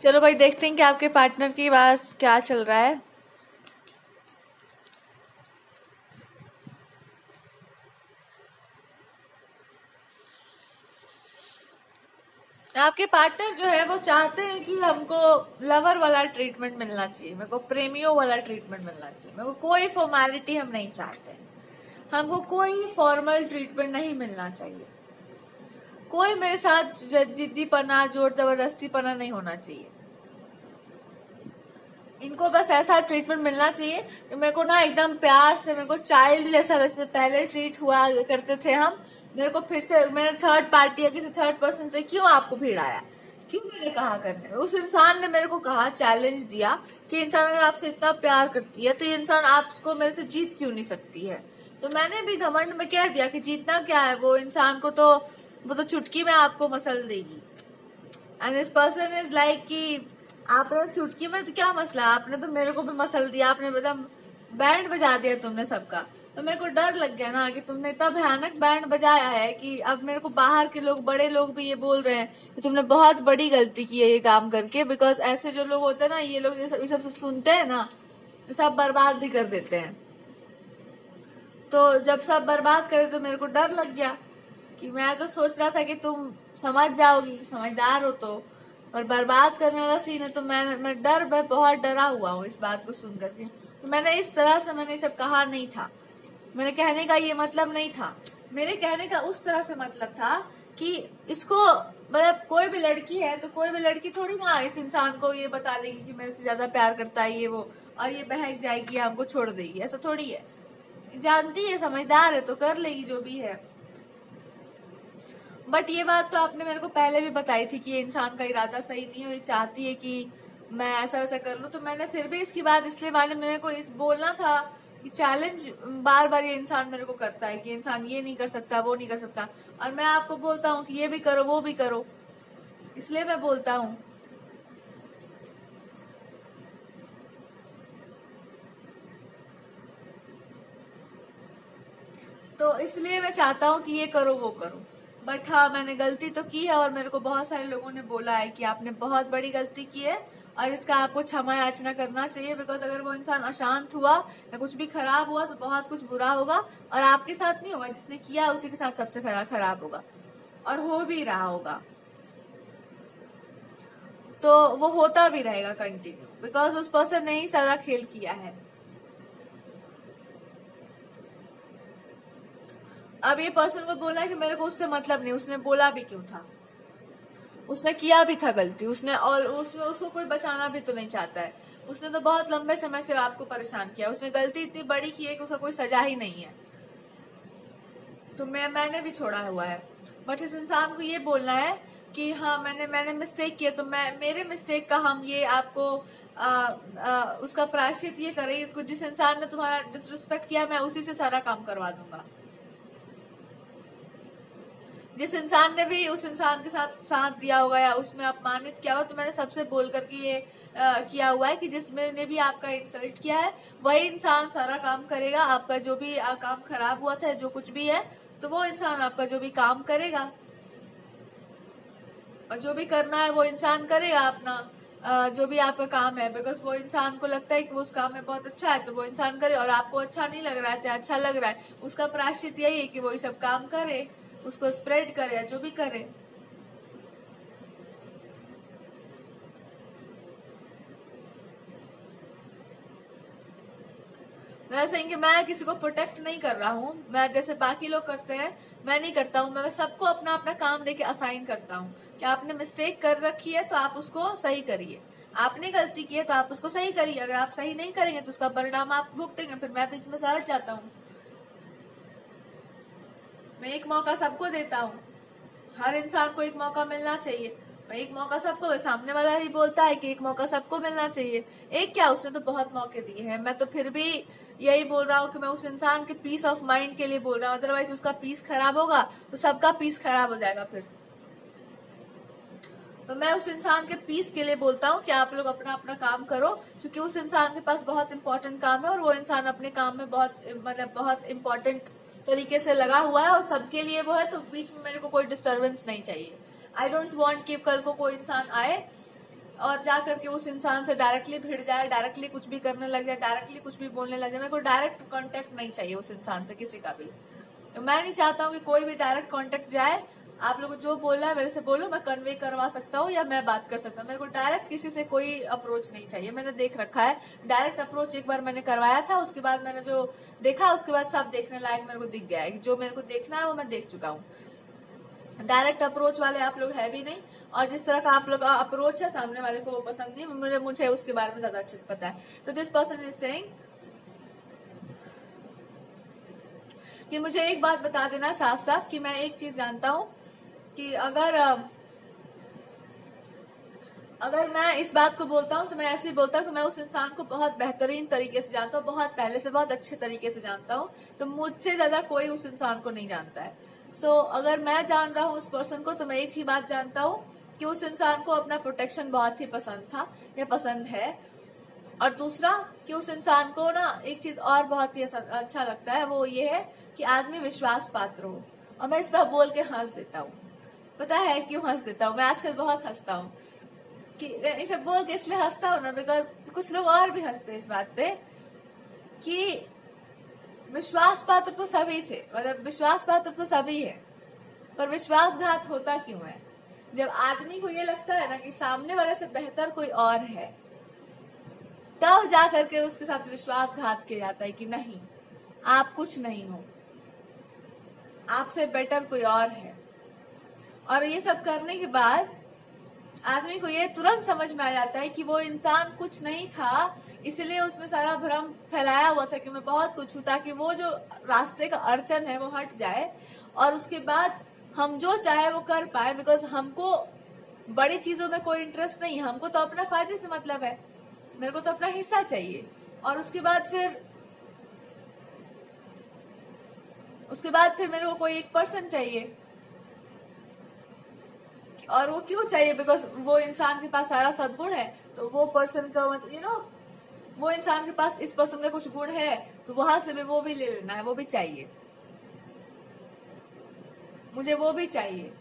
चलो भाई देखते हैं कि आपके पार्टनर की बात क्या चल रहा है। आपके पार्टनर जो है वो चाहते हैं कि हमको लवर वाला ट्रीटमेंट मिलना चाहिए, मेरे को प्रेमियों वाला ट्रीटमेंट मिलना चाहिए, मेरे को कोई फॉर्मेलिटी हम नहीं चाहते, हमको कोई फॉर्मल ट्रीटमेंट नहीं मिलना चाहिए, कोई मेरे साथ जिद्दीपना जोर जबरदस्तीपना नहीं होना चाहिए। इनको बस ऐसा ट्रीटमेंट मिलना चाहिए कि मेरे को ना एकदम प्यार से, मेरे को चाइल्ड जैसा वैसे पहले ट्रीट हुआ करते थे हम, मेरे को फिर से मेरे थर्ड पार्टी या किसी थर्ड पर्सन से क्यों आपको भिड़ाया, क्यों मैंने कहा करने। उस इंसान ने मेरे को कहा, चैलेंज दिया कि इंसान अगर आपसे इतना प्यार करती है तो ये इंसान आपको मेरे से जीत क्यों नहीं सकती है। तो मैंने भी घमंड में कह दिया कि जीतना क्या है, वो इंसान को तो वो तो चुटकी में आपको मसल देगी। And this person is like कि आपने चुटकी में तो क्या मसला, आपने तो मेरे को भी मसल दिया, आपने मतलब बैंड बजा दिया तुमने सबका। तो मेरे को डर लग गया ना कि तुमने इतना भयानक बैंड बजाया है कि अब मेरे को बाहर के लोग, बड़े लोग भी ये बोल रहे हैं कि तुमने बहुत बड़ी गलती की है ये काम करके। बिकॉज ऐसे जो लोग होते हैं ना, ये लोग ये सब सुनते हैं ना, तो सब बर्बाद भी कर देते हैं। तो जब सब बर्बाद करे तो मेरे को डर लग गया कि मैं तो सोच रहा था कि तुम समझ जाओगी, समझदार हो तो, और बर्बाद करने वाला सीन है। तो मैं बहुत डरा हुआ हूँ इस बात को सुन करके। तो मैंने इस तरह से मैंने सब कहा नहीं था, मेरे कहने का ये मतलब नहीं था। मेरे कहने का उस तरह से मतलब था कि इसको मतलब कोई भी लड़की है तो कोई भी लड़की थोड़ी ना इस इंसान को ये बता देगी कि मेरे से ज्यादा प्यार करता है ये वो, और ये बहक जाएगी, हमको छोड़ देगी, ऐसा थोड़ी है। जानती है, समझदार है तो कर लेगी जो भी है। बट ये बात तो आपने मेरे को पहले भी बताई थी कि ये इंसान का इरादा सही नहीं है, ये चाहती है कि मैं ऐसा वैसा कर लूं। तो मैंने फिर भी इसकी बात इसलिए माने, मेरे को इस बोलना था कि चैलेंज बार बार ये इंसान मेरे को करता है कि इंसान ये नहीं कर सकता, वो नहीं कर सकता, और मैं आपको बोलता हूँ कि ये भी करो वो भी करो, इसलिए मैं बोलता हूँ। तो इसलिए मैं चाहता हूँ कि ये करो वो करो। बट हाँ, मैंने गलती तो की है और मेरे को बहुत सारे लोगों ने बोला है कि आपने बहुत बड़ी गलती की है और इसका आपको क्षमा याचना करना चाहिए। बिकॉज अगर वो इंसान अशांत हुआ या कुछ भी खराब हुआ तो बहुत कुछ बुरा होगा, और आपके साथ नहीं होगा, जिसने किया उसी के साथ सबसे खराब होगा, और हो भी रहा होगा। तो वो होता भी रहेगा कंटिन्यू, बिकॉज उस पर्सन ने ही सारा खेल किया है। अब ये पर्सन को बोला है कि मेरे को उससे मतलब नहीं, उसने बोला भी क्यों था, उसने किया भी था गलती उसने, और उसमें उसको कोई बचाना भी तो नहीं चाहता है। उसने तो बहुत लंबे समय से आपको परेशान किया, उसने गलती इतनी बड़ी की है कि उसका कोई सजा ही नहीं है। तो मैंने भी छोड़ा हुआ है। बट इस इंसान को ये बोलना है कि हाँ मैंने मैंने मिस्टेक किया, तो मैं मेरे मिस्टेक का हम ये आपको उसका प्रायश्चित ये करेंगे। जिस इंसान ने तुम्हारा डिसरिस्पेक्ट किया मैं उसी से सारा काम करवा दूंगा। जिस इंसान ने भी उस इंसान के साथ साथ दिया होगा या उसमें अपमानित किया होगा, तो मैंने सबसे बोल करके ये किया हुआ है कि जिसने भी आपका इंसल्ट किया है वही इंसान सारा काम करेगा। आपका जो भी काम खराब हुआ था, जो कुछ भी है, तो वो इंसान आपका जो भी काम करेगा और जो भी करना है वो इंसान करेगा अपना जो भी आपका काम है। बिकॉज वो इंसान को लगता है कि वो उस काम में बहुत अच्छा है तो वो इंसान करे, और आपको अच्छा नहीं लग रहा है चाहे अच्छा लग रहा है, उसका प्रायश्चित यही है कि वो ये सब काम करे, उसको स्प्रेड करे या जो भी करे। वैसे कि मैं किसी को प्रोटेक्ट नहीं कर रहा हूँ, मैं जैसे बाकी लोग करते हैं मैं नहीं करता हूँ। मैं सबको अपना अपना काम देके असाइन करता हूँ कि आपने मिस्टेक कर रखी है तो आप उसको सही करिए, आपने गलती की है तो आप उसको सही करिए। अगर आप सही नहीं करेंगे तो उसका परिणाम आप भुगतेंगे। फिर मैं बीच में से हट जाता हूँ। मैं एक मौका सबको देता हूँ, हर इंसान को एक मौका मिलना चाहिए। मैं एक मौका सबको, सामने वाला ही बोलता है कि एक मौका सबको मिलना चाहिए, एक क्या उसने तो बहुत मौके दिए हैं। मैं तो फिर भी यही बोल रहा हूँ कि मैं उस इंसान के पीस ऑफ माइंड के लिए बोल रहा हूँ, अदरवाइज उसका पीस खराब होगा तो सबका पीस खराब हो जाएगा फिर। तो मैं उस इंसान के पीस के लिए बोलता हूँ कि आप लोग अपना अपना काम करो, क्योंकि उस इंसान के पास बहुत इंपॉर्टेंट काम है और वो इंसान अपने काम में बहुत इंपॉर्टेंट तरीके से लगा हुआ है और सबके लिए वो है। तो बीच में मेरे को कोई डिस्टरबेंस नहीं चाहिए। आई डोंट वॉन्ट कि कल को कोई इंसान आए और जा करके उस इंसान से डायरेक्टली भिड़ जाए, डायरेक्टली कुछ भी करने लग जाए, डायरेक्टली कुछ भी बोलने लग जाए। मेरे को डायरेक्ट कांटेक्ट नहीं चाहिए उस इंसान से, किसी का भी। तो मैं नहीं चाहता हूँ कि कोई भी डायरेक्ट कांटेक्ट जाए। आप लोगों को जो बोलना है मेरे से बोलो, मैं कन्वे करवा सकता हूँ या मैं बात कर सकता हूँ। मेरे को डायरेक्ट किसी से कोई अप्रोच नहीं चाहिए। मैंने देख रखा है, डायरेक्ट अप्रोच एक बार मैंने करवाया था, उसके बाद मैंने जो देखा उसके बाद सब देखने लायक मेरे को दिख गया है। जो मेरे को देखना है वो मैं देख चुका हूँ। डायरेक्ट अप्रोच वाले आप लोग है भी नहीं, और जिस तरह का आप लोग का अप्रोच है सामने वाले को वो पसंद नहीं। मुझे उसके बारे में ज्यादा अच्छे से पता है। तो दिस पर्सन इज सेइंग कि मुझे एक बात बता देना साफ साफ कि मैं एक चीज जानता हूं कि अगर मैं इस बात को बोलता हूं तो मैं ऐसे ही बोलता हूं कि मैं उस इंसान को बहुत बेहतरीन तरीके से जानता हूं, बहुत पहले से बहुत अच्छे तरीके से जानता हूं। तो मुझसे ज्यादा कोई उस इंसान को नहीं जानता है। अगर मैं जान रहा हूं उस पर्सन को, तो मैं एक ही बात जानता हूं कि उस इंसान को अपना प्रोटेक्शन बहुत ही पसंद था या पसंद है। और दूसरा कि उस इंसान को ना एक चीज और बहुत ही अच्छा लगता है, वो ये है कि आदमी विश्वास पात्र हो। और मैं इस पर बोल के हंस देता हूँ। पता है क्यों हंस देता हूँ? मैं आजकल बहुत हंसता हूँ कि इसे बोल के इसलिए हंसता हूँ ना, बिकॉज कुछ लोग और भी हंसते हैं इस बात पे कि विश्वास पात्र तो सभी थे, मतलब विश्वास पात्र तो सभी है, पर विश्वासघात होता क्यों है? जब आदमी को ये लगता है ना कि सामने वाले से बेहतर कोई और है, तब जा करके उसके साथ विश्वासघात किया जाता है कि नहीं, आप कुछ नहीं हो, आपसे बेटर कोई और है। और ये सब करने के बाद आदमी को ये तुरंत समझ में आ जाता है कि वो इंसान कुछ नहीं था, इसलिए उसने सारा भ्रम फैलाया हुआ था कि मैं बहुत कुछ हूं, ताकि वो जो रास्ते का अड़चन है वो हट जाए और उसके बाद हम जो चाहे वो कर पाए। बिकॉज हमको बड़ी चीजों में कोई इंटरेस्ट नहीं है, हमको तो अपना फायदे से मतलब है, मेरे को तो अपना हिस्सा चाहिए। और उसके बाद फिर मेरे को कोई एक पर्सन चाहिए। और वो क्यों चाहिए? बिकॉज वो इंसान के पास सारा सद्गुण है, तो वो पर्सन का मतलब वो इंसान के पास इस पर्सन का कुछ गुण है, तो वहां से भी वो भी ले लेना है, वो भी चाहिए, मुझे वो भी चाहिए।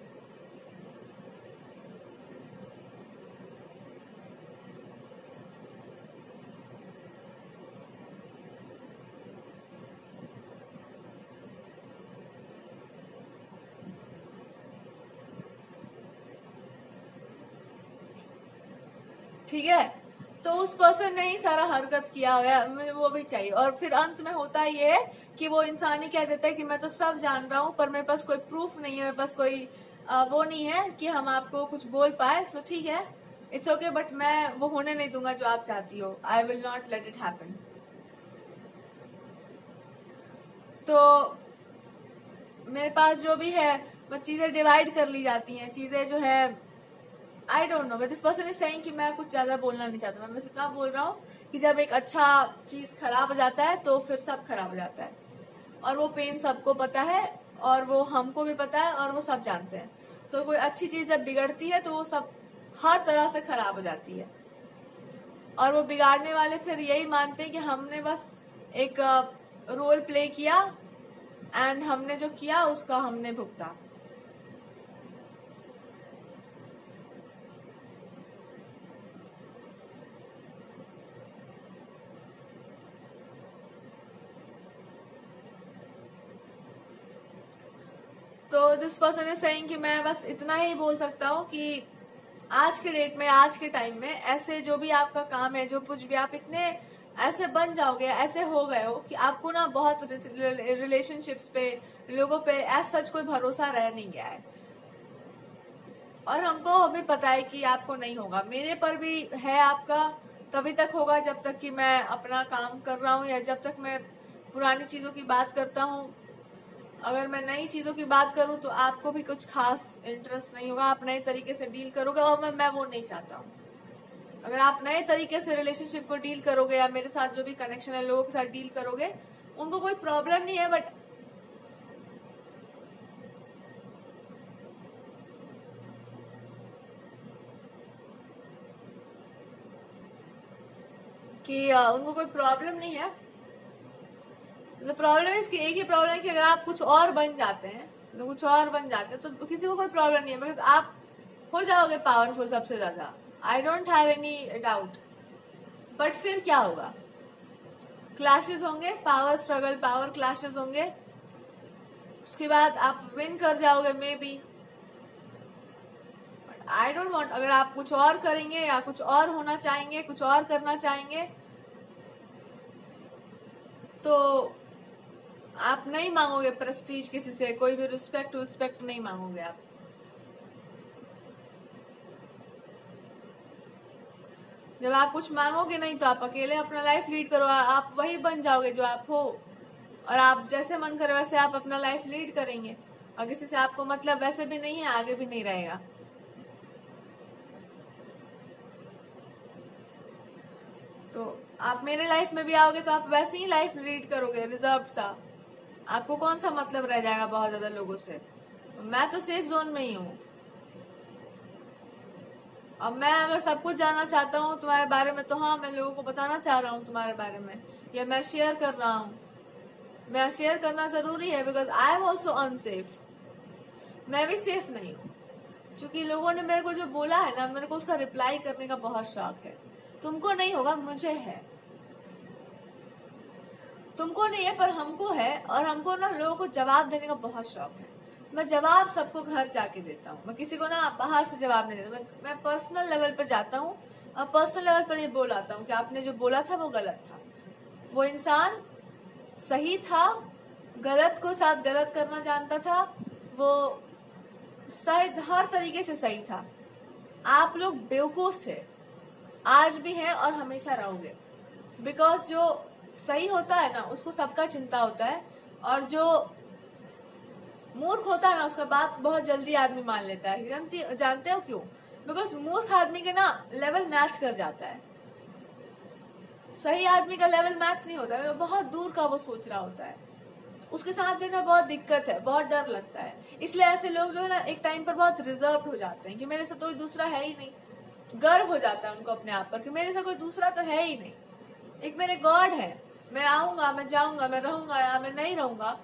ठीक है, तो उस पर्सन ने ही सारा हरकत किया हुआ है, मुझे वो भी चाहिए। और फिर अंत में होता ये है कि वो इंसान ही कह देता है कि मैं तो सब जान रहा हूँ, पर मेरे पास कोई प्रूफ नहीं है, मेरे पास कोई वो नहीं है कि हम आपको कुछ बोल पाए। सो ठीक है, इट्स ओके, बट मैं वो होने नहीं दूंगा जो आप चाहती हो। I will not let it happen. तो मेरे पास जो भी है वो चीजें डिवाइड कर ली जाती हैं, चीजें जो है I don't know, but this person is saying कि मैं कुछ ज्यादा बोलना नहीं चाहता। मैं बस इतना बोल रहा हूँ कि जब एक अच्छा चीज खराब हो जाता है तो फिर सब खराब हो जाता है, और वो पेन सबको पता है, और वो हमको भी पता है, और वो सब जानते हैं। सो कोई अच्छी चीज जब बिगड़ती है तो वो सब हर तरह से खराब हो जाती है, और वो बिगाड़ने वाले फिर यही मानते हैं कि हमने बस एक रोल प्ले किया एंड हमने जो किया उसका हमने भुगता। तो दिस पर्सन इज सेइंग कि मैं बस इतना ही बोल सकता हूँ कि आज के डेट में, आज के टाइम में ऐसे जो भी आपका काम है, जो कुछ भी आप इतने ऐसे बन जाओगे, ऐसे हो गए हो कि आपको ना बहुत रिलेशनशिप्स पे, लोगों पे ऐसा सच कोई भरोसा रह नहीं गया है। और हमको भी पता है कि आपको नहीं होगा, मेरे पर भी है आपका तभी तक होगा जब तक कि मैं अपना काम कर रहा हूँ, या जब तक मैं पुरानी चीजों की बात करता हूँ। अगर मैं नई चीजों की बात करूं तो आपको भी कुछ खास इंटरेस्ट नहीं होगा, आप नए तरीके से डील करोगे, और मैं वो नहीं चाहता हूँ। अगर आप नए तरीके से रिलेशनशिप को डील करोगे, या मेरे साथ जो भी कनेक्शन है लोगों के साथ डील करोगे, उनको कोई प्रॉब्लम नहीं है, बट उनको कोई प्रॉब्लम नहीं है। प्रॉब्लम इसकी एक ही प्रॉब्लम है कि अगर आप कुछ और बन जाते हैं, तो किसी को कोई प्रॉब्लम नहीं है, बिकॉज आप हो जाओगे पावरफुल सबसे ज्यादा। I don't have any doubt. But फिर क्या होगा? क्लैशेस होंगे, पावर स्ट्रगल, पावर क्लैशेस होंगे, उसके बाद आप विन कर जाओगे may be. I don't want. अगर आप कुछ और करेंगे या कुछ और होना चाहेंगे, कुछ और करना चाहेंगे, तो आप नहीं मांगोगे प्रेस्टीज किसी से, कोई भी रिस्पेक्ट नहीं मांगोगे आप। जब आप कुछ मांगोगे नहीं तो आप अकेले अपना लाइफ लीड करो, आप वही बन जाओगे जो आप हो, और आप जैसे मन करे वैसे आप अपना लाइफ लीड करेंगे, और किसी से आपको मतलब वैसे भी नहीं है, आगे भी नहीं रहेगा। तो आप मेरे लाइफ में भी आओगे तो आप वैसे ही लाइफ लीड करोगे, रिजर्व सा। आपको कौन सा मतलब रह जाएगा बहुत ज्यादा लोगों से? मैं तो सेफ जोन में ही हूँ। अब मैं अगर सब कुछ जानना चाहता हूँ तुम्हारे बारे में, तो हाँ, मैं लोगों को बताना चाह रहा हूँ तुम्हारे बारे में, या मैं शेयर कर रहा हूँ। मैं शेयर करना जरूरी है, because I am also unsafe. मैं भी सेफ नहीं हूँ, क्योंकि लोगों ने मेरे को जो बोला है ना, मेरे को उसका रिप्लाई करने का बहुत शौक है। तुमको नहीं होगा, मुझे है। तुमको नहीं है पर हमको है, और हमको ना लोगों को जवाब देने का बहुत शौक है। मैं जवाब सबको घर जाके देता हूँ, मैं किसी को ना बाहर से जवाब नहीं देता। मैं पर्सनल लेवल पर जाता हूँ और पर्सनल लेवल पर ये बोल आता हूँ कि आपने जो बोला था वो गलत था, वो इंसान सही था, गलत को साथ गलत करना जानता था, वो शायद हर तरीके से सही था। आप लोग बेवकूफ थे, आज भी हैं और हमेशा रहोगे। बिकॉज जो सही होता है ना, उसको सबका चिंता होता है, और जो मूर्ख होता है ना, उसका बात बहुत जल्दी आदमी मान लेता है। जानते हो क्यों? बिकॉज मूर्ख आदमी के ना लेवल मैच कर जाता है, सही आदमी का लेवल मैच नहीं होता है, बहुत दूर का वो सोच रहा होता है। उसके साथ देना बहुत दिक्कत है, बहुत डर लगता है। इसलिए ऐसे लोग जो है ना, एक टाइम पर बहुत रिजर्व हो जाते हैं कि मेरे से कोई दूसरा है ही नहीं। गर्व हो जाता है उनको अपने आप पर कि मेरे से कोई दूसरा तो है ही नहीं, एक मेरे गॉड है। मैं आऊंगा, मैं जाऊंगा, मैं रहूंगा या मैं नहीं रहूंगा,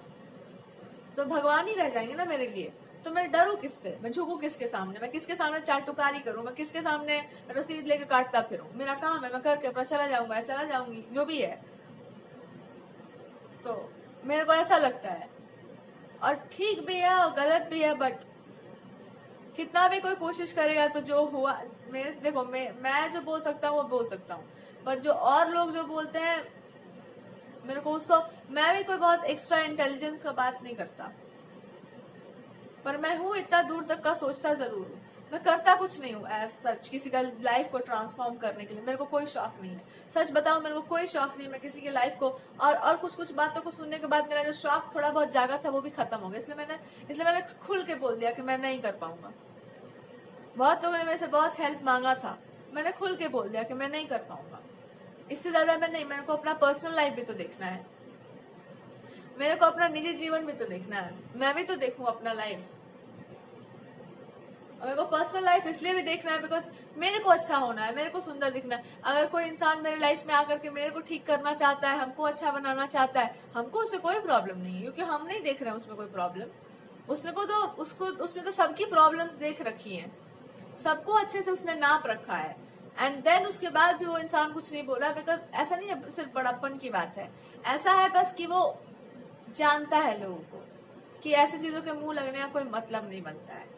तो भगवान ही रह जाएंगे ना मेरे लिए। तो मैं डरूं किससे? मैं झुकूं किसके सामने? मैं किसके सामने चाटुकारी करूं? मैं किसके सामने रसीद लेके काटता फिरूं? मेरा काम है, मैं करके अपना चला जाऊंगा या चला जाऊंगी, जो भी है। तो मेरे को ऐसा लगता है, और ठीक भी है और गलत भी है, बट कितना भी कोई कोशिश करेगा तो जो हुआ, मेरे देखो, मैं जो बोल सकता हूँ वो बोल सकता हूँ, पर जो और लोग जो बोलते हैं, मेरे को उसको, मैं भी कोई बहुत एक्स्ट्रा इंटेलिजेंस का बात नहीं करता, पर मैं हूँ इतना दूर तक का सोचता जरूर हूँ। मैं करता कुछ नहीं हूँ एज सच किसी का लाइफ को ट्रांसफॉर्म करने के लिए, मेरे को कोई शौक नहीं है। सच बताओ, मेरे को कोई शौक नहीं है मैं किसी की लाइफ को, और कुछ बातों को सुनने के बाद मेरा जो शौक थोड़ा बहुत जागा था वो भी खत्म हो गया। इसलिए मैंने खुल के बोल दिया कि मैं नहीं कर पाऊंगा। बहुत लोगों ने मेरे से बहुत हेल्प मांगा था, मैंने खुल के बोल दिया कि मैं नहीं कर पाऊंगा। इससे ज्यादा मैं नहीं, मेरे को अपना पर्सनल लाइफ भी तो देखना है, मेरे को अपना निजी जीवन भी तो देखना है, मैं भी तो देखूं अपना लाइफ। मेरे को पर्सनल लाइफ इसलिए भी देखना है बिकॉज मेरे को अच्छा होना है, मेरे को सुंदर दिखना है। अगर कोई इंसान मेरे लाइफ में आकर के मेरे को ठीक करना चाहता है, हमको अच्छा बनाना चाहता है, हमको उससे कोई प्रॉब्लम नहीं है, क्योंकि हम नहीं देख रहे हैं उसमें कोई प्रॉब्लम। उसने तो सबकी प्रॉब्लम्स देख रखी हैं, सबको अच्छे से उसने नाप रखा है, एंड देन उसके बाद भी वो इंसान कुछ नहीं बोला। बिकॉज ऐसा नहीं है सिर्फ बड़प्पन की बात है, ऐसा है बस कि वो जानता है लोगों को कि ऐसी चीजों के मुंह लगने का कोई मतलब नहीं बनता है।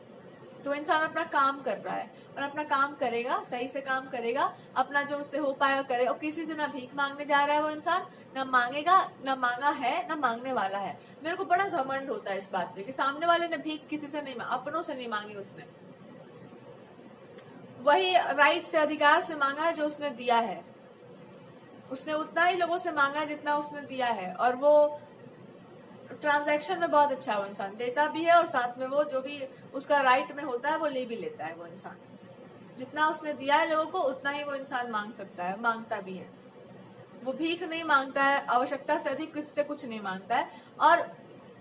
तो इंसान अपना काम कर रहा है, और अपना काम करेगा, सही से काम करेगा, अपना जो उससे हो पाएगा करेगा, और किसी से ना भीख मांगने जा रहा है वो इंसान, ना मांगेगा, ना मांगा है, ना मांगने वाला है। मेरे को बड़ा घमंड होता है इस बात पे कि सामने वाले ने भीख किसी से नहीं, अपनों से नहीं मांगी, उसने वही राइट से, अधिकार से मांगा है जो उसने दिया है। उसने उतना ही लोगों से मांगा है जितना उसने दिया है, और वो ट्रांजैक्शन में बहुत अच्छा है, वो इंसान देता भी है, और साथ में वो जो भी उसका राइट में होता है वो ले भी लेता है। वो इंसान जितना उसने दिया है लोगों को, उतना ही वो इंसान मांग सकता है, मांगता भी है। वो भीख नहीं मांगता है, आवश्यकता से अधिक किसी से कुछ नहीं मांगता है। और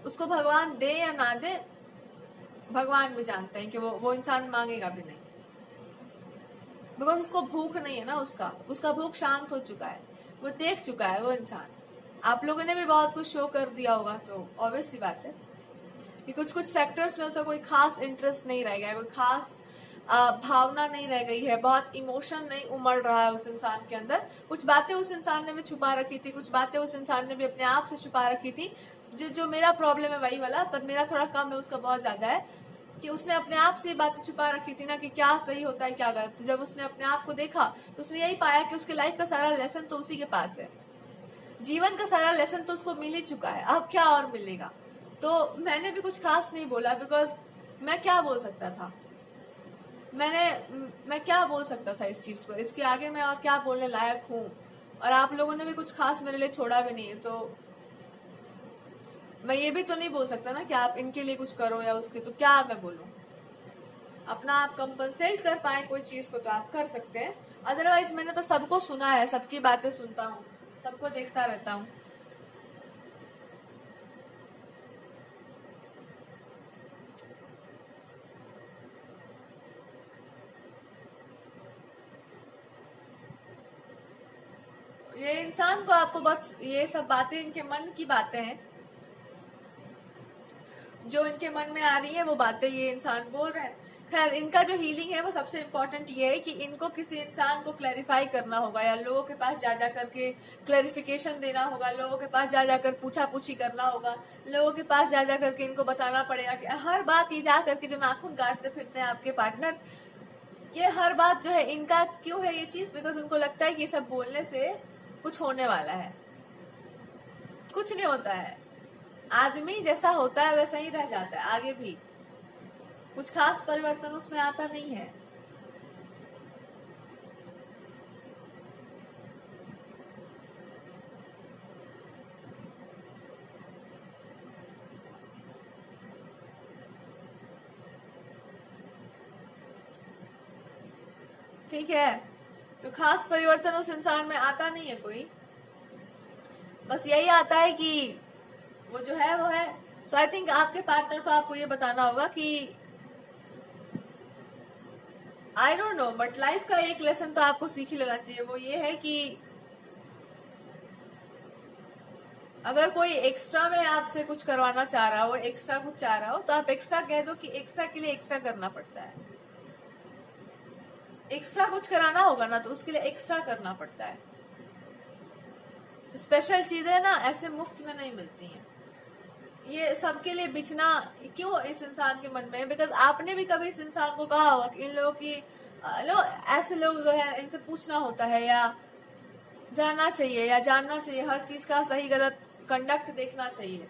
उसको भगवान दे या ना दे, भगवान भी जानते हैं कि वो इंसान मांगेगा भी नहीं, बिकॉज उसको भूख नहीं है ना, उसका भूख शांत हो चुका है, वो देख चुका है वो इंसान। आप लोगों ने भी बहुत कुछ शो कर दिया होगा, तो ऑब्वियस सी बात है कि कुछ सेक्टर्स में उसका कोई खास इंटरेस्ट नहीं रह गया, कोई खास भावना नहीं रह गई है, बहुत इमोशन नहीं उमड़ रहा है उस इंसान के अंदर। कुछ बातें उस इंसान ने भी छुपा रखी थी, कुछ बातें उस इंसान ने भी अपने आप से छुपा रखी थी। जो जो मेरा प्रॉब्लम है वही वाला, पर मेरा थोड़ा कम है, उसका बहुत ज्यादा है कि उसने अपने आप से बातें छुपा रखी थी ना कि क्या सही होता है क्या गलत। तो जब उसने अपने आप को देखा तो उसने यही पाया कि उसके लाइफ का सारा लेसन तो उसी के पास है, जीवन का सारा लेसन तो उसको मिल ही चुका है, अब क्या और मिलेगा। तो मैंने भी कुछ खास नहीं बोला, बिकॉज मैं क्या बोल सकता था, मैं क्या बोल सकता था इस चीज पर, इसके आगे मैं और क्या बोलने लायक हूँ। और आप लोगों ने भी कुछ खास मेरे लिए छोड़ा भी नहीं है, तो मैं ये भी तो नहीं बोल सकता ना कि आप इनके लिए कुछ करो या उसके, तो क्या मैं बोलूं। अपना आप कंपनसेट कर पाए कोई चीज को तो आप कर सकते हैं, अदरवाइज मैंने तो सबको सुना है, सबकी बातें सुनता हूँ, सबको देखता रहता हूँ। ये इंसान को आपको बस ये सब बातें इनके मन की बातें हैं, जो इनके मन में आ रही है वो बातें ये इंसान बोल रहे हैं। खैर, इनका जो हीलिंग है वो सबसे इम्पोर्टेंट ये है कि इनको किसी इंसान को क्लैरिफाई करना होगा, या लोगों के पास जा करके क्लैरिफिकेशन देना होगा, लोगों के पास जा कर पूछा पूछी करना होगा, लोगों के पास जा करके इनको बताना पड़ेगा कि हर बात ये जा करके जो नाखून काटते फिरते हैं आपके पार्टनर, ये हर बात जो है इनका क्यों है ये चीज, बिकॉज उनको लगता है कि ये सब बोलने से कुछ होने वाला है। कुछ नहीं होता है, आदमी जैसा होता है वैसा ही रह जाता है, आगे भी कुछ खास परिवर्तन उसमें आता नहीं है। ठीक है, तो खास परिवर्तन उस इंसान में आता नहीं है कोई, बस यही आता है कि वो जो है वो है। सो आई थिंक आपके पार्टनर को आपको ये बताना होगा कि I don't know, but life का एक लेसन तो आपको सीख ही लेना चाहिए, वो ये है कि अगर कोई एक्स्ट्रा में आपसे कुछ करवाना चाह रहा हो, एक्स्ट्रा कुछ चाह रहा हो, तो आप एक्स्ट्रा कह दो कि एक्स्ट्रा के लिए एक्स्ट्रा करना पड़ता है। एक्स्ट्रा कुछ कराना होगा ना तो उसके लिए एक्स्ट्रा करना पड़ता है। स्पेशल चीजें ना ऐसे मुफ्त में नहीं मिलती हैं, ये सबके लिए बिछना क्यों इस इंसान के मन में, बिकॉज आपने भी कभी इस इंसान को कहा होगा कि इन लोगों की ऐसे लोग जो है इनसे पूछना होता है, या जानना चाहिए, या जानना चाहिए, हर चीज का सही गलत कंडक्ट देखना चाहिए।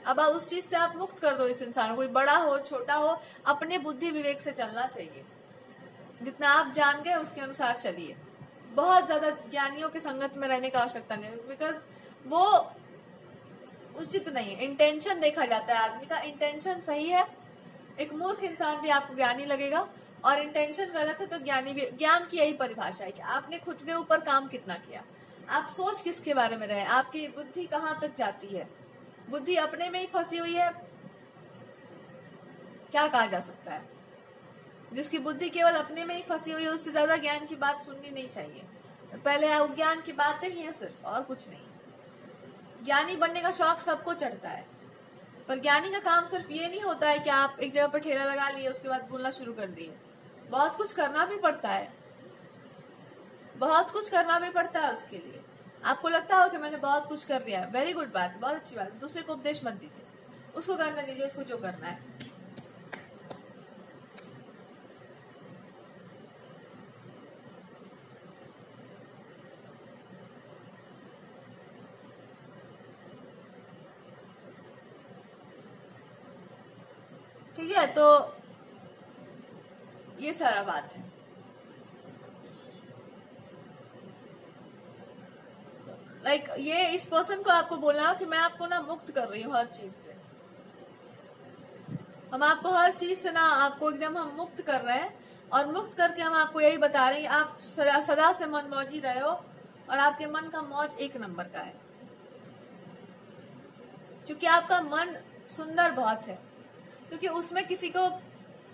अब उस चीज से आप मुक्त कर दो इस इंसान को, कोई बड़ा हो छोटा हो, अपने बुद्धि विवेक से चलना चाहिए, जितना आप जान गए उसके अनुसार चलिए। बहुत ज्यादा ज्ञानियों की संगत में रहने की आवश्यकता नहीं, बिकॉज वो उचित नहीं है। इंटेंशन देखा जाता है, आदमी का इंटेंशन सही है, एक मूर्ख इंसान भी आपको ज्ञानी लगेगा, और इंटेंशन गलत है तो ज्ञानी भी। ज्ञान की यही परिभाषा है कि आपने खुद के ऊपर काम कितना किया, आप सोच किसके बारे में रहे, आपकी बुद्धि कहाँ तक जाती है। बुद्धि अपने में ही फंसी हुई है, क्या कहा जा सकता है। जिसकी बुद्धि केवल अपने में ही फंसी हुई है उससे ज्यादा ज्ञान की बात सुननी नहीं चाहिए। पहले ज्ञान की बातें ही है सिर्फ, और कुछ नहीं। ज्ञानी बनने का शौक सबको चढ़ता है, पर ज्ञानी का काम सिर्फ ये नहीं होता है कि आप एक जगह पर ठेला लगा लिए उसके बाद बोलना शुरू कर दिए। बहुत कुछ करना भी पड़ता है, बहुत कुछ करना भी पड़ता है उसके लिए। आपको लगता हो कि मैंने बहुत कुछ कर लिया, वेरी गुड बात, बहुत अच्छी बात, दूसरे को उपदेश मत दीजिए, उसको करने दीजिए उसको जो करना है। ठीक है, तो ये सारा बात है। लाइक ये इस पर्सन को आपको बोलना कि मैं आपको ना मुक्त कर रही हूँ हर चीज से, हम आपको हर चीज से ना आपको एकदम हम मुक्त कर रहे हैं, और मुक्त करके हम आपको यही बता रहे हैं आप सदा सदा से मन मौजी रहे हो, और आपके मन का मौज एक नंबर का है, क्योंकि आपका मन सुंदर बहुत है, क्योंकि उसमें किसी को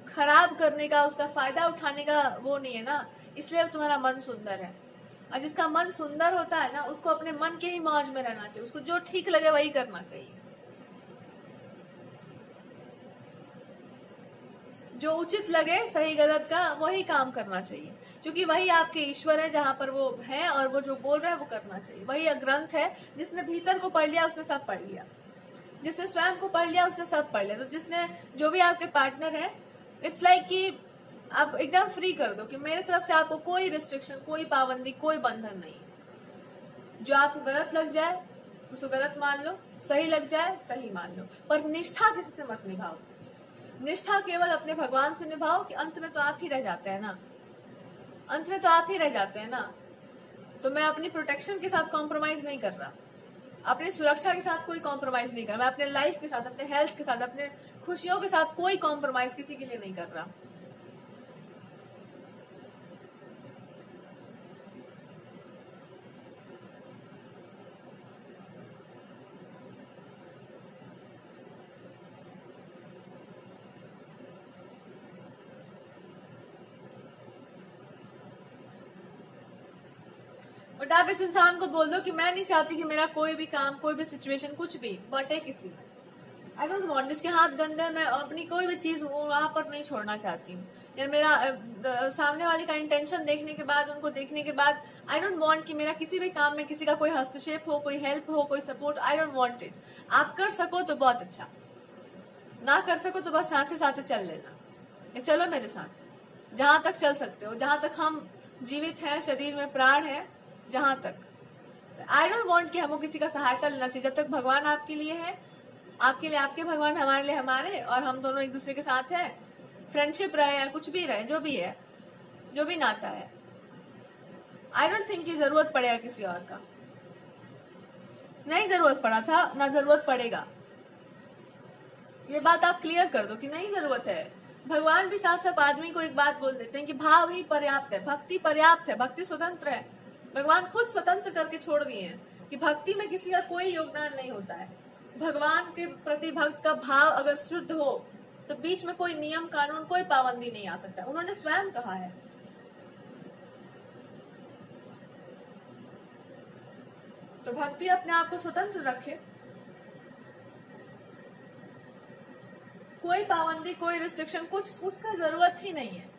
खराब करने का, उसका फायदा उठाने का वो नहीं है ना, इसलिए तुम्हारा मन सुंदर है। और जिसका मन सुंदर होता है ना उसको अपने मन के ही मौज में रहना चाहिए, उसको जो ठीक लगे वही करना चाहिए, जो उचित लगे सही गलत का वही काम करना चाहिए, क्योंकि वही आपके ईश्वर है जहां पर वो है, और वो जो बोल रहे हैं वो करना चाहिए। वही ग्रंथ है, जिसने भीतर को पढ़ लिया उसने सब पढ़ लिया, जिसने स्वयं को पढ़ लिया उसने सब पढ़ लिया। तो जिसने जो भी आपके पार्टनर है, इट्स लाइक कि आप एकदम फ्री कर दो कि मेरे तरफ से आपको कोई रिस्ट्रिक्शन, कोई पाबंदी, कोई बंधन नहीं। जो आपको गलत लग जाए उसको गलत मान लो, सही लग जाए सही मान लो, पर निष्ठा किसी से मत निभाओ। निष्ठा केवल अपने भगवान से निभाओ कि अंत में तो आप ही रह जाते हैं ना, अंत में तो आप ही रह जाते हैं ना। तो मैं अपनी प्रोटेक्शन के साथ कॉम्प्रोमाइज नहीं कर रहा, अपनी सुरक्षा के साथ कोई कॉम्प्रोमाइज नहीं कर रहा, मैं अपने लाइफ के साथ, अपने हेल्थ के साथ, अपने खुशियों के साथ कोई कॉम्प्रोमाइज किसी के लिए नहीं कर रहा। बट आप इस इंसान को बोल दो कि मैं नहीं चाहती कि मेरा कोई भी काम, कोई भी सिचुएशन, कुछ भी बटे किसी में। आई डोंट वांट, जिसके हाथ गंदे, मैं अपनी कोई भी चीज वहां पर नहीं छोड़ना चाहती हूँ, या मेरा सामने वाले का इंटेंशन देखने के बाद, उनको देखने के बाद आई डोंट वांट कि मेरा किसी भी काम में किसी का कोई हस्तक्षेप हो, कोई हेल्प हो, कोई support. I don't want it. आप कर सको तो बहुत अच्छा, ना कर सको तो बस साथ ही साथ चल लेना, या चलो मेरे साथ जहां तक चल सकते हो, जहां तक हम जीवित हैं, शरीर में प्राण है, जहां तक। आई डोंट वांट कि हमको किसी का सहायता लेना चाहिए। जब तक भगवान आपके लिए है, आपके लिए आपके भगवान, हमारे लिए हमारे, और हम दोनों एक दूसरे के साथ हैं, फ्रेंडशिप रहे या कुछ भी रहे, जो भी है, जो भी नाता है, आई डोंट थिंक कि जरूरत पड़ेगा किसी और का। नहीं जरूरत पड़ा था, ना जरूरत पड़ेगा। ये बात आप क्लियर कर दो कि नहीं जरूरत है। भगवान भी साफ साफ आदमी को एक बात बोल देते हैं कि भाव ही पर्याप्त है, भक्ति पर्याप्त है, भक्ति स्वतंत्र है। भगवान खुद स्वतंत्र करके छोड़ दिए हैं कि भक्ति में किसी का कोई योगदान नहीं होता है। भगवान के प्रति भक्त का भाव अगर शुद्ध हो तो बीच में कोई नियम कानून, कोई पाबंदी नहीं आ सकता। उन्होंने स्वयं कहा है। तो भक्ति अपने आप को स्वतंत्र रखे, कोई पाबंदी, कोई रिस्ट्रिक्शन, कुछ उसका जरूरत ही नहीं है।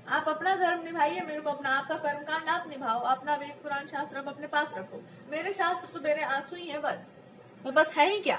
आप अपना धर्म निभाइए, मेरे को अपना, आपका कर्मकांड आप निभाओ, अपना वेद पुराण शास्त्र आप अपने पास रखो। मेरे शास्त्र तो मेरे आंसू ही है बस, तो बस है ही क्या।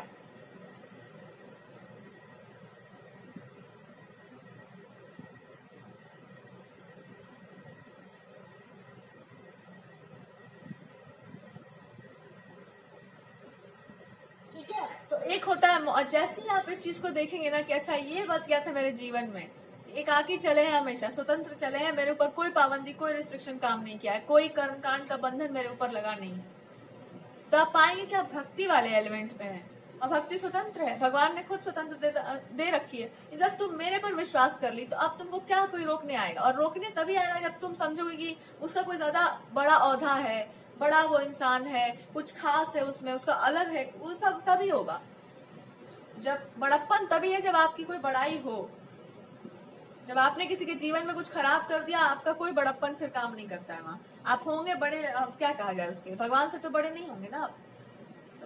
ठीक है, तो एक होता है, जैसे ही आप इस चीज को देखेंगे ना कि अच्छा ये बच गया था मेरे जीवन में, एकाकी चले हैं, हमेशा स्वतंत्र चले हैं, मेरे ऊपर कोई पाबंदी, कोई रिस्ट्रिक्शन काम नहीं किया है, कोई कर्मकांड का बंधन मेरे ऊपर लगा नहीं है, तो आप पाएंगे कि आप भक्ति वाले एलिमेंट में है, और भक्ति स्वतंत्र है। भगवान ने खुद स्वतंत्र दे रखी है। जब तुम मेरे पर विश्वास कर ली तो अब तुमको क्या कोई रोकने आएगा, और रोकने तभी आएगा जब तुम समझोगे कि उसका कोई ज्यादा बड़ा औधा है, बड़ा वो इंसान है, कुछ खास है उसमें, उसका अलग है, वो सब तभी होगा। जब बड़प्पन तभी है जब आपकी कोई बड़ाई हो। जब आपने किसी के जीवन में कुछ खराब कर दिया, आपका कोई बड़प्पन फिर काम नहीं करता है वहां। आप होंगे बड़े, क्या कहा जाए उसके, भगवान से तो बड़े नहीं होंगे ना आप।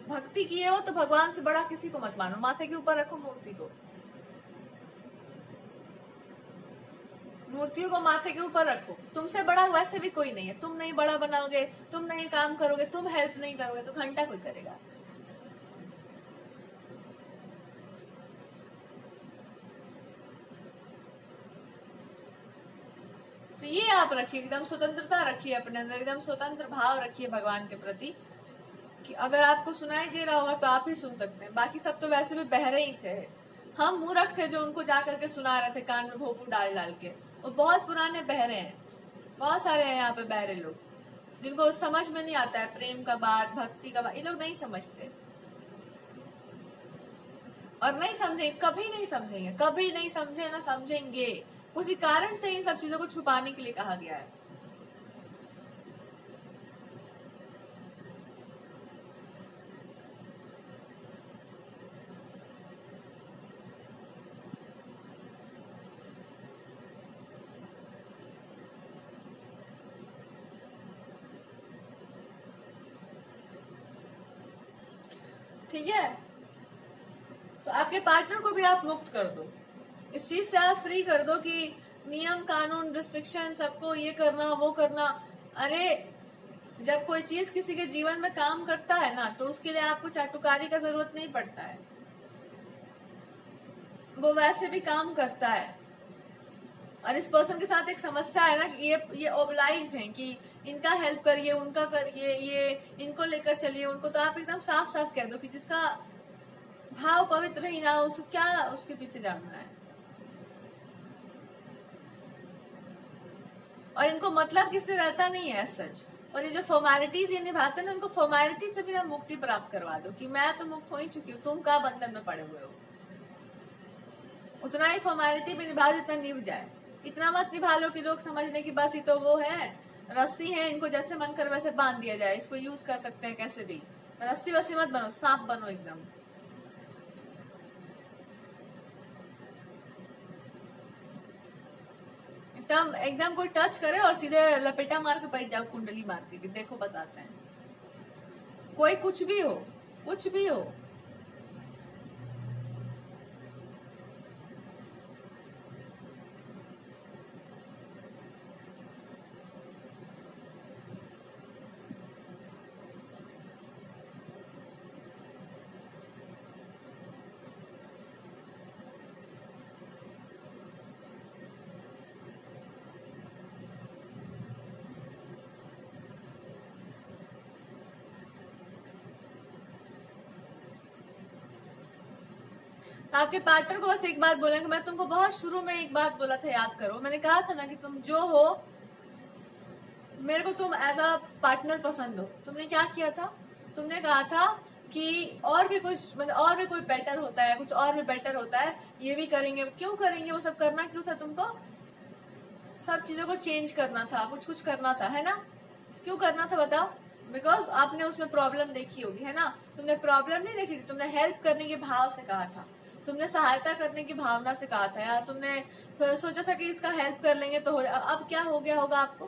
भक्ति किए हो तो भगवान से बड़ा किसी को मत मानो, माथे के ऊपर रखो मूर्ति को, मूर्तियों को माथे के ऊपर रखो। तुमसे बड़ा वैसे भी कोई नहीं है, तुम नहीं बड़ा बनाओगे, तुम नहीं काम करोगे, तुम हेल्प नहीं करोगे तो घंटा कोई करेगा। तो ये आप रखिए, एकदम स्वतंत्रता रखिए अपने अंदर, एकदम स्वतंत्र भाव रखिए भगवान के प्रति, कि अगर आपको सुनाई दे रहा होगा तो आप ही सुन सकते हैं, बाकी सब तो वैसे भी बहरे ही थे। हम मूर्ख थे जो उनको जा करके सुना रहे थे कान में भोपू डाल डाल के। वो बहुत पुराने बहरे हैं, बहुत सारे हैं यहाँ पे बहरे लोग जिनको समझ में नहीं आता है प्रेम का बात, भक्ति का बात, ये लोग नहीं समझते और नहीं समझेंगे, कभी नहीं समझेंगे, कभी नहीं समझे ना समझेंगे। उसी कारण से इन सब चीजों को छुपाने के लिए कहा गया है। ठीक है, तो आपके पार्टनर को भी आप मुक्त कर दो। इस चीज से आप फ्री कर दो कि नियम कानून रिस्ट्रिक्शन सबको ये करना वो करना। अरे जब कोई चीज किसी के जीवन में काम करता है ना, तो उसके लिए आपको चाटुकारी का जरूरत नहीं पड़ता है, वो वैसे भी काम करता है। और इस पर्सन के साथ एक समस्या है ना कि ये ओबलाइज्ड हैं कि इनका हेल्प करिए, उनका करिए, ये इनको लेकर चलिए उनको। तो आप एकदम साफ साफ कह दो कि जिसका भाव पवित्र ही ना हो, उसको क्या उसके पीछे जाना है। और इनको मतलब किससे रहता नहीं है सच। और ये जो फॉर्मेलिटीज ये निभाते हैं ना, उनको फॉर्मेलिटी से भी ना मुक्ति प्राप्त करवा दो कि मैं तो मुक्त हो ही चुकी हूँ, तुम क्या बंधन में पड़े हुए हो। उतना ही फॉर्मेलिटी भी निभाओ जितना निभ जाए। इतना मत निभा लो कि लोग समझने की बस ये तो वो है, रस्सी है, इनको जैसे मन कर वैसे बांध दिया जाए, इसको यूज कर सकते हैं कैसे भी। रस्सी वस्सी मत बनो, सांप बनो एकदम। एकदम एकदम कोई टच करे और सीधे लपेटा मार के बैठ जाओ, कुंडली मार के देखो बताते हैं। कोई कुछ भी हो, कुछ भी हो। आपके पार्टनर को बस एक बात बोलेंगे, मैं तुमको बहुत शुरू में एक बात बोला था, याद करो। मैंने कहा था ना कि तुम जो हो, मेरे को तुम एज अ पार्टनर पसंद हो। तुमने क्या किया था, तुमने कहा था कि और भी कुछ, मतलब और भी कोई बेटर होता है, कुछ और भी बेटर होता है, ये भी करेंगे। क्यों करेंगे वो सब? करना क्यों था तुमको? सब चीजों को चेंज करना था, कुछ कुछ करना था, है ना? क्यों करना था बताओ? बिकॉज आपने उसमें प्रॉब्लम देखी होगी, है ना? तुमने प्रॉब्लम नहीं देखी थी, तुमने हेल्प करने के भाव से कहा था, तुमने सहायता करने की भावना से कहा था, या तुमने सोचा था कि इसका हेल्प कर लेंगे तो हो। अब क्या हो गया होगा आपको?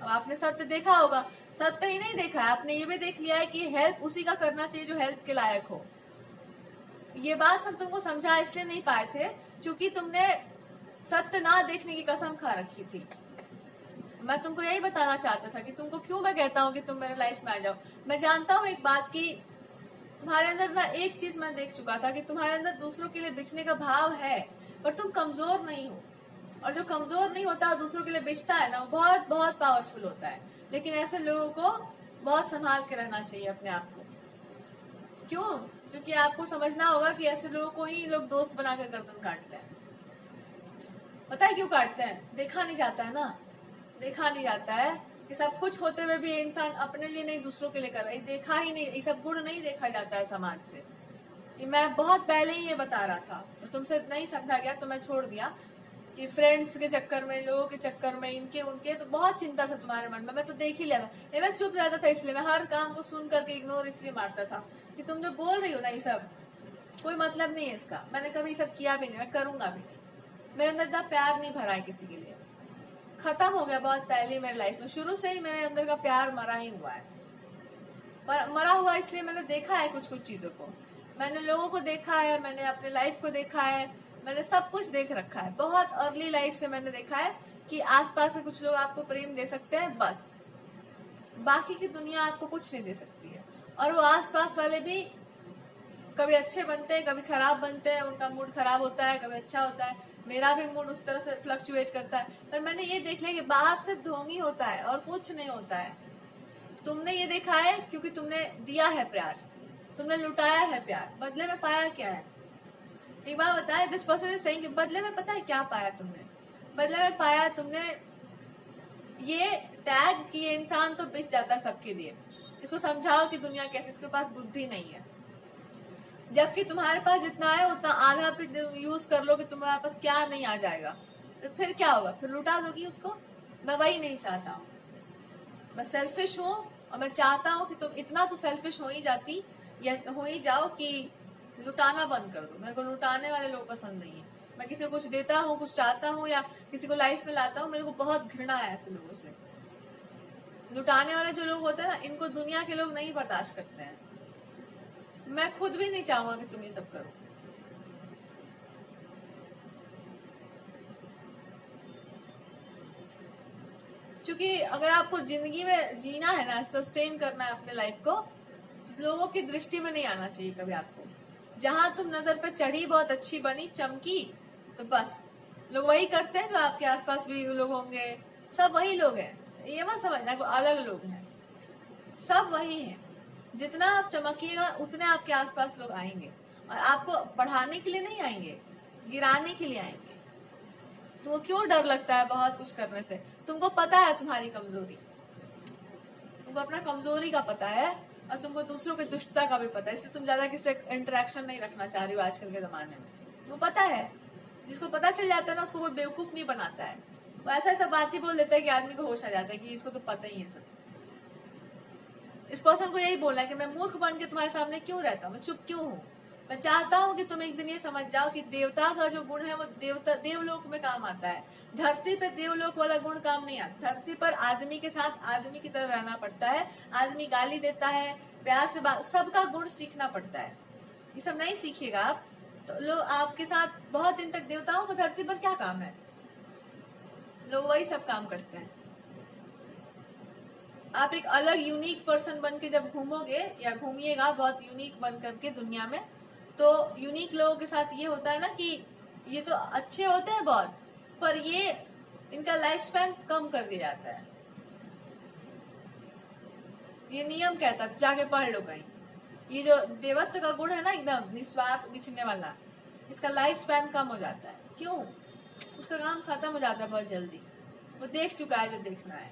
अब आपने सत्य देखा होगा। सत्य ही नहीं देखा है आपने, ये भी देख लिया है कि हेल्प उसी का करना चाहिए जो हेल्प के लायक हो। ये बात हम तुमको समझा इसलिए नहीं पाए थे क्योंकि तुमने सत्य ना देखने की कसम खा रखी थी। मैं तुमको यही बताना चाहता था कि तुमको क्यों मैं कहता हूँ कि तुम मेरे लाइफ में आ जाओ। मैं जानता हूँ एक बात की तुम्हारे अंदर ना एक चीज मैं देख चुका था कि तुम्हारे अंदर दूसरों के लिए बिछने का भाव है, पर तुम कमजोर नहीं हो। और जो कमजोर नहीं होता दूसरों के लिए बिछता है ना, वो बहुत बहुत पावरफुल होता है। लेकिन ऐसे लोगों को बहुत संभाल के रहना चाहिए अपने आप को। क्यों? क्योंकि आपको समझना होगा कि ऐसे लोगों को ही लोग दोस्त बनाकर गर्दन काटते हैं। पता है क्यों काटते हैं? देखा नहीं जाता है ना, देखा नहीं जाता है कि सब कुछ होते हुए भी इंसान अपने लिए नहीं दूसरों के लिए कर रहा है। देखा ही नहीं, ये सब गुण नहीं देखा जाता है समाज से। ये मैं बहुत पहले ही ये बता रहा था, तो तुमसे नहीं समझा गया तो मैं छोड़ दिया कि फ्रेंड्स के चक्कर में, लोगों के चक्कर में, इनके उनके, तो बहुत चिंता था तुम्हारे मन में। मैं तो देख ही लिया था, मैं चुप रहता था, इसलिए मैं हर काम को सुन करके इग्नोर इसलिए मारता था कि तुम जो बोल रही हो ना, ये सब कोई मतलब नहीं है इसका। मैंने कभी सब किया भी नहीं, मैं करूंगा भी नहीं। मेरे अंदर इतना प्यार नहीं भरा है किसी के लिए, खत्म हो गया बहुत पहले मेरे लाइफ में। शुरू से ही मेरे अंदर का प्यार मरा ही हुआ है। पर मरा हुआ इसलिए मैंने देखा है कुछ कुछ चीजों को, मैंने लोगों को देखा है, मैंने अपने लाइफ को देखा है, मैंने सब कुछ देख रखा है। बहुत अर्ली लाइफ से मैंने देखा है कि आसपास के कुछ लोग आपको प्रेम दे सकते हैं, बस बाकी की दुनिया आपको कुछ नहीं दे सकती है। और वो आसपास वाले भी कभी अच्छे बनते हैं, कभी खराब बनते हैं, उनका मूड खराब होता है, कभी अच्छा होता है। मेरा भी मूड उस तरह से फ्लक्चुएट करता है। पर मैंने ये देख लिया कि बाहर सिर्फ ढोंग ही होता है और कुछ नहीं होता है। तुमने ये देखा है क्योंकि तुमने दिया है प्यार, तुमने लुटाया है प्यार, बदले में पाया क्या है? एक बार बताया दिस पर्सन इज सेइंग, बदले में पता है क्या पाया तुमने? बदले में पाया तुमने ये टैग कि ये इंसान तो बिछ जाता है सबके लिए, इसको समझाओ कि दुनिया कैसे, इसके पास बुद्धि नहीं है। जबकि तुम्हारे पास जितना है उतना आधा पे यूज कर लो कि तुम्हारे पास क्या नहीं आ जाएगा, तो फिर क्या होगा? फिर लुटा दोगी उसको। मैं वही नहीं चाहता हूँ। मैं सेल्फिश हूँ और मैं चाहता हूँ कि तुम इतना तो सेल्फिश हो ही जाती या हो ही जाओ कि लुटाना बंद कर दो। मेरे को लुटाने वाले लोग पसंद नहीं है। मैं किसी को कुछ देता हूँ, कुछ चाहता हूँ या किसी को लाइफ में लाता हूँ, मेरे को बहुत घृणा है ऐसे लोगों से। लुटाने वाले जो लोग होते हैं ना, इनको दुनिया के लोग नहीं बर्दाश्त करते हैं। मैं खुद भी नहीं चाहूंगा कि तुम ये सब करो। क्योंकि अगर आपको जिंदगी में जीना है ना, सस्टेन करना है अपने लाइफ को, तो लोगों की दृष्टि में नहीं आना चाहिए कभी आपको। जहां तुम नजर पे चढ़ी, बहुत अच्छी बनी, चमकी, तो बस लोग वही करते हैं जो आपके आसपास भी लोग होंगे, सब वही लोग हैं। ये मत समझना कोई अलग लोग हैं, सब वही हैं। जितना आप चमकिएगा उतने आपके आसपास लोग आएंगे, और आपको बढ़ाने के लिए नहीं आएंगे, गिराने के लिए आएंगे। तो क्यों डर लगता है बहुत कुछ करने से? तुमको पता है तुम्हारी कमजोरी, तुमको अपना कमजोरी का पता है, और तुमको दूसरों की दुष्टता का भी पता है, इसलिए तुम ज्यादा किसी से इंटरेक्शन नहीं रखना चाह रही हो आजकल के जमाने में। तुमको पता है, जिसको पता चल जाता है ना उसको कोई बेवकूफ नहीं बनाता है। वो ऐसा ऐसा बात ही बोल देता है कि आदमी को होश आ जाता है कि इसको तो पता ही है सब। इस पर्सन को यही बोलना है कि मैं मूर्ख बन के तुम्हारे सामने क्यों रहता हूँ, मैं चुप क्यों हूँ। मैं चाहता हूँ कि तुम एक दिन ये समझ जाओ कि देवता का जो गुण है वो देवलोक में काम आता है। धरती पे देवलोक वाला गुण काम नहीं आता। धरती पर आदमी के साथ आदमी की तरह रहना पड़ता है। आदमी गाली देता है, प्यार से बात, सबका गुण सीखना पड़ता है। ये सब नहीं सीखिएगा आप तो लोग आपके साथ बहुत दिन तक, देवताओं को धरती पर क्या काम है, लोग वही सब काम करते हैं। आप एक अलग यूनिक पर्सन बन के जब घूमोगे या घूमिएगा बहुत यूनिक बन करके दुनिया में, तो यूनिक लोगों के साथ ये होता है ना कि ये तो अच्छे होते हैं बहुत, पर ये इनका लाइफ स्पैन कम कर दिया जाता है। ये नियम कहता है, जाके पढ़ लो कहीं। ये जो देवत्व का गुण है ना, एकदम निस्वार्थ बिछने वाला, इसका लाइफ स्पैन कम हो जाता है। क्यों? उसका काम खत्म हो जाता है बहुत जल्दी। वो देख चुका है जो देखना है।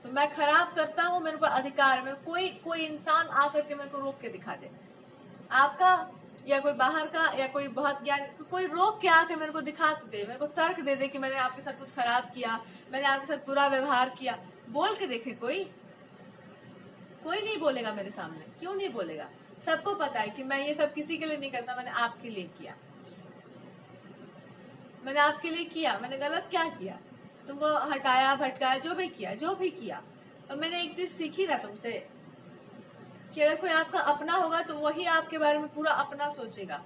तो मैं खराब करता हूँ, मेरे ऊपर अधिकार है। कोई इंसान आकर के मेरे को रोक के दिखा दे, आपका या कोई बाहर का या कोई बहुत ज्ञान, कोई रोक के आके मेरे को दिखा तो दे, मेरे को तर्क दे दे कि मैंने आपके साथ कुछ खराब किया, मैंने आपके साथ बुरा व्यवहार किया, बोल के देखे। कोई नहीं बोलेगा मेरे सामने। क्यों नहीं बोलेगा? सबको पता है कि मैं ये सब किसी के लिए नहीं करता, मैंने आपके लिए किया। मैंने आपके लिए किया। मैंने गलत क्या किया? तुमको हटाया, भटकाया, जो भी किया। और मैंने एक चीज सीखी ना तुमसे कि अगर कोई आपका अपना होगा तो वही आपके बारे में पूरा अपना सोचेगा।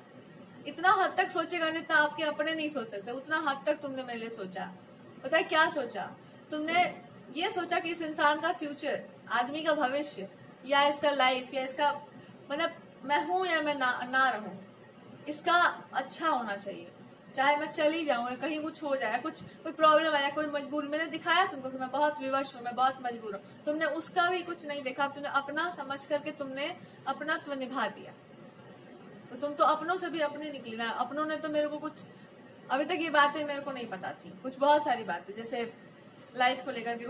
इतना हद तक सोचेगा जितना आपके अपने नहीं सोच सकते, उतना हद तक तुमने मेरे लिए सोचा। पता है क्या सोचा? तुमने ये सोचा कि इस इंसान का फ्यूचर, आदमी का भविष्य, या इसका लाइफ, या इसका मतलब मैं हूं या मैं ना रहूं, इसका अच्छा होना चाहिए। चाहे मैं चली जाऊं, कहीं कुछ हो जाए, कोई प्रॉब्लम आ जाए, कोई मजबूरी। मैंने दिखाया तुमको कि मैं बहुत विवश हूँ, मैं बहुत मजबूर हूँ। तुमने उसका भी कुछ नहीं देखा, तुमने अपना समझ करके तुमने अपनत्व निभा दिया। तो तुम तो अपनों से भी अपने निकली ना। अपनों ने तो मेरे को कुछ, अभी तक ये बातें मेरे को नहीं पता थी, कुछ बहुत सारी बातें, जैसे लाइफ को लेकर के